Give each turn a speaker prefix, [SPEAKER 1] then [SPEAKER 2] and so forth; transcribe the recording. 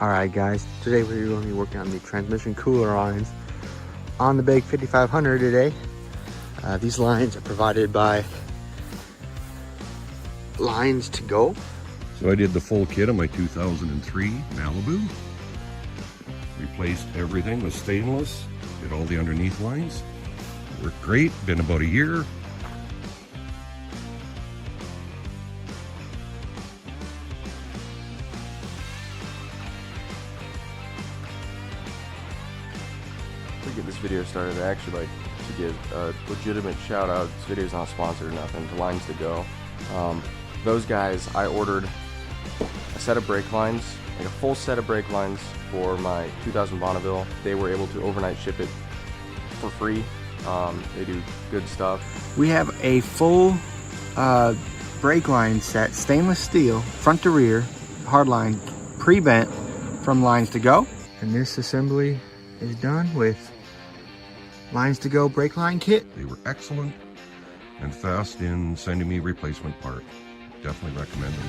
[SPEAKER 1] Alright guys, today we're going to be working on the transmission cooler lines on the Big 5500 today. These lines are provided by LinesToGo.
[SPEAKER 2] So I did the full kit on my 2003 Malibu. Replaced everything with stainless, did all the underneath lines. Worked great, been about a year.
[SPEAKER 3] To get this video started, I actually like to give a legitimate shout out. This video is not sponsored or nothing, to LinesToGo. Those guys, I ordered a set of brake lines, like a full set of brake lines for my 2000 Bonneville. They were able to overnight ship it for free. They do good stuff.
[SPEAKER 1] We have a full brake line set, stainless steel, front to rear, hardline, pre-bent from LinesToGo. And this assembly is done with LinesToGo brake line kit.
[SPEAKER 2] They were excellent and fast in sending me replacement part. Definitely recommend them.